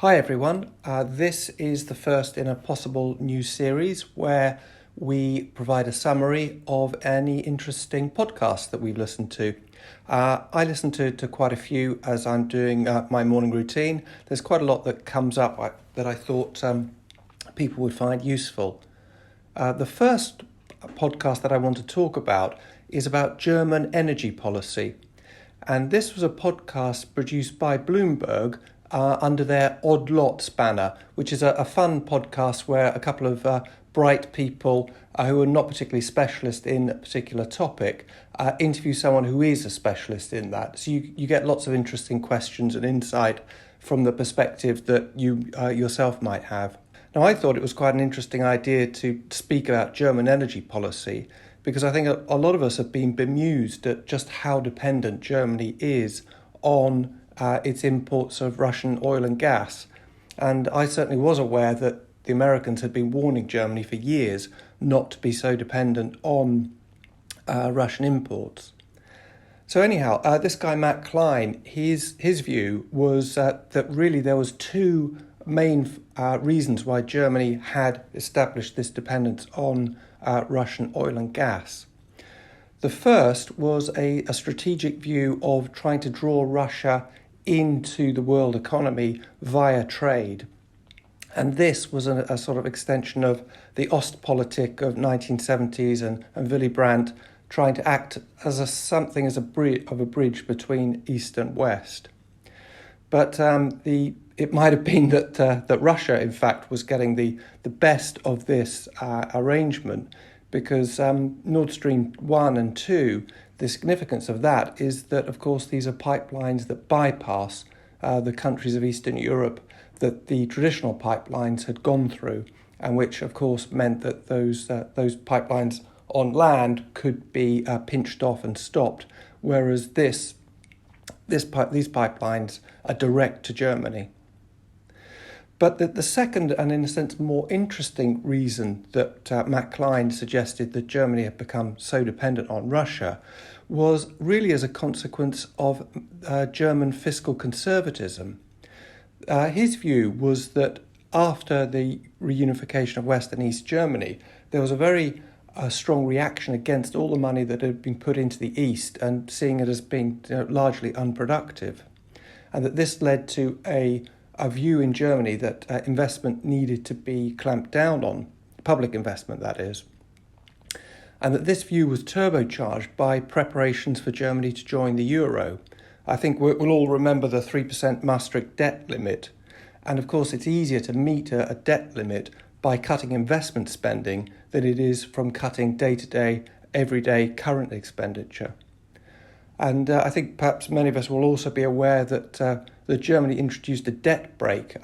Hi everyone, this is the first in a possible new series where we provide a summary of any interesting podcasts that we've listened to. I listen to quite a few as I'm doing my morning routine. There's quite a lot that comes up that I thought people would find useful. The first podcast that I want to talk about is about German energy policy. And this was a podcast produced by Bloomberg under their Odd Lots banner, which is a fun podcast where a couple of bright people who are not particularly specialist in a particular topic interview someone who is a specialist in that. So you get lots of interesting questions and insight from the perspective that you yourself might have. Now, I thought it was quite an interesting idea to speak about German energy policy because I think a lot of us have been bemused at just how dependent Germany is on its imports of Russian oil and gas. And I certainly was aware that the Americans had been warning Germany for years not to be so dependent on Russian imports. So anyhow, this guy, Matt Klein, his view was that really there was two main reasons why Germany had established this dependence on Russian oil and gas. The first was a strategic view of trying to draw Russia into the world economy via trade. And this was a sort of extension of the Ostpolitik of 1970s and Willy Brandt trying to act as a bridge between East and West. But it might have been that Russia, in fact, was getting the best of this arrangement because Nord Stream 1 and 2, the significance of that is that, of course, these are pipelines that bypass the countries of Eastern Europe that the traditional pipelines had gone through, and which, of course, meant that those pipelines on land could be pinched off and stopped, whereas these pipelines are direct to Germany. But the second and, in a sense, more interesting reason that Matt Klein suggested that Germany had become so dependent on Russia was really as a consequence of German fiscal conservatism. His view was that after the reunification of West and East Germany, there was a very strong reaction against all the money that had been put into the East and seeing it as being largely unproductive. And that this led to a view in Germany that investment needed to be clamped down on, public investment that is, and that this view was turbocharged by preparations for Germany to join the euro. I think we'll all remember the 3% Maastricht debt limit, and of course it's easier to meet a debt limit by cutting investment spending than it is from cutting day-to-day, everyday current expenditure. And I think perhaps many of us will also be aware that Germany introduced a debt brake,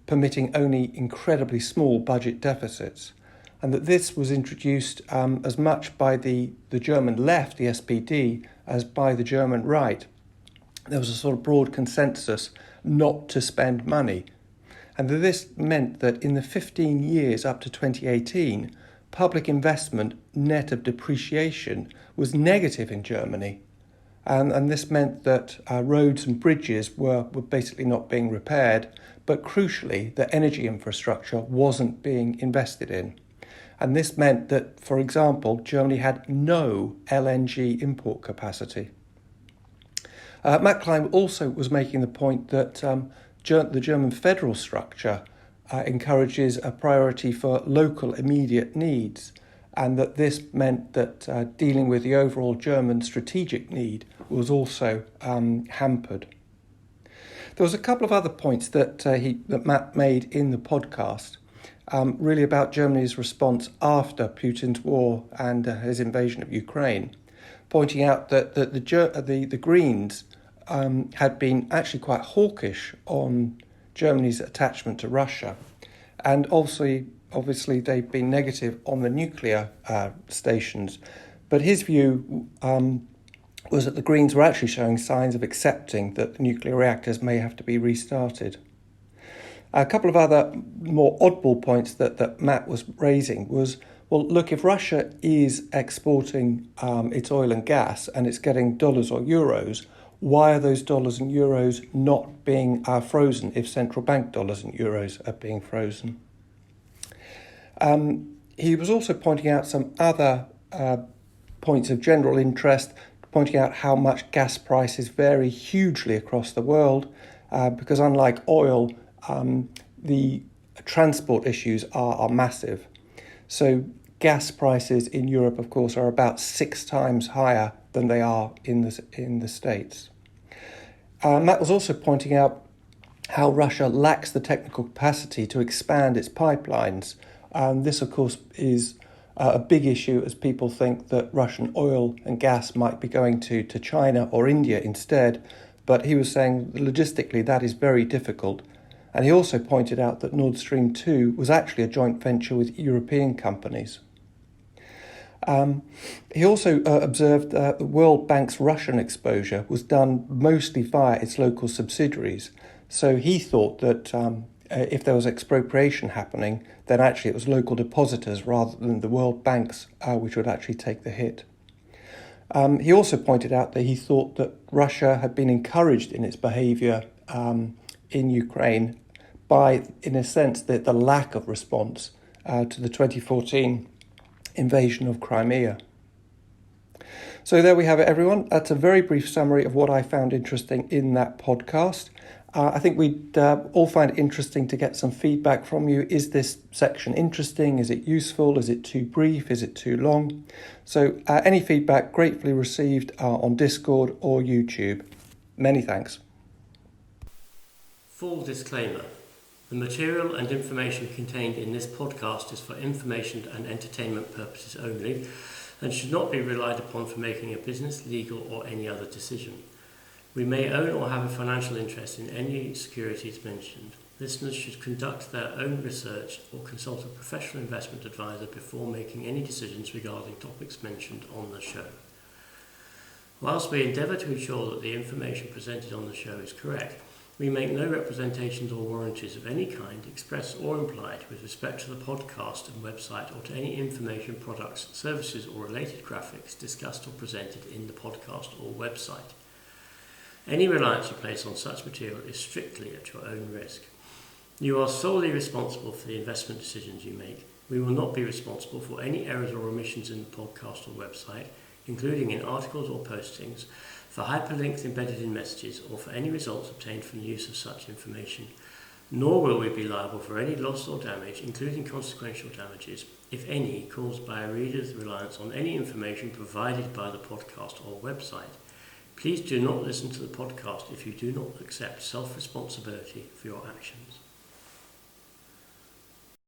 permitting only incredibly small budget deficits, and that this was introduced as much by the German left, the SPD, as by the German right. There was a sort of broad consensus not to spend money, and that this meant that in the 15 years up to 2018, public investment net of depreciation was negative in Germany. And this meant that roads and bridges were basically not being repaired, but crucially, the energy infrastructure wasn't being invested in. And this meant that, for example, Germany had no LNG import capacity. Matt Klein also was making the point that the German federal structure encourages a priority for local immediate needs, and that this meant that dealing with the overall German strategic need was also hampered. There was a couple of other points that Matt made in the podcast, really about Germany's response after Putin's war and his invasion of Ukraine, pointing out that the Greens had been actually quite hawkish on Germany's attachment to Russia, and obviously they've been negative on the nuclear stations. But his view was that the Greens were actually showing signs of accepting that the nuclear reactors may have to be restarted. A couple of other more oddball points that Matt was raising was, well, look, if Russia is exporting its oil and gas and it's getting dollars or euros, why are those dollars and euros not being frozen if central bank dollars and euros are being frozen? He was also pointing out some other points of general interest, pointing out how much gas prices vary hugely across the world, because unlike oil, the transport issues are massive. So gas prices in Europe, of course, are about 6 times higher than they are in the States. Matt was also pointing out how Russia lacks the technical capacity to expand its pipelines. This, of course, is a big issue as people think that Russian oil and gas might be going to China or India instead. But he was saying logistically that is very difficult. And he also pointed out that Nord Stream 2 was actually a joint venture with European companies. He also observed that the World Bank's Russian exposure was done mostly via its local subsidiaries. So he thought that if there was expropriation happening, then actually it was local depositors rather than the World Banks which would actually take the hit. He also pointed out that he thought that Russia had been encouraged in its behaviour in Ukraine by, in a sense, the lack of response to the 2014 invasion of Crimea. So there we have it, everyone. That's a very brief summary of what I found interesting in that podcast. I think we'd all find it interesting to get some feedback from you. Is this section interesting? Is it useful? Is it too brief? Is it too long? So any feedback gratefully received on Discord or YouTube. Many thanks. Full disclaimer. The material and information contained in this podcast is for information and entertainment purposes only and should not be relied upon for making a business, legal or any other decision. We may own or have a financial interest in any securities mentioned. Listeners should conduct their own research or consult a professional investment advisor before making any decisions regarding topics mentioned on the show. Whilst we endeavour to ensure that the information presented on the show is correct, we make no representations or warranties of any kind, express or implied, with respect to the podcast and website or to any information, products, services or related graphics discussed or presented in the podcast or website. Any reliance you place on such material is strictly at your own risk. You are solely responsible for the investment decisions you make. We will not be responsible for any errors or omissions in the podcast or website, including in articles or postings, for hyperlinks embedded in messages, or for any results obtained from the use of such information, nor will we be liable for any loss or damage, including consequential damages, if any, caused by a reader's reliance on any information provided by the podcast or website. Please do not listen to the podcast if you do not accept self-responsibility for your actions.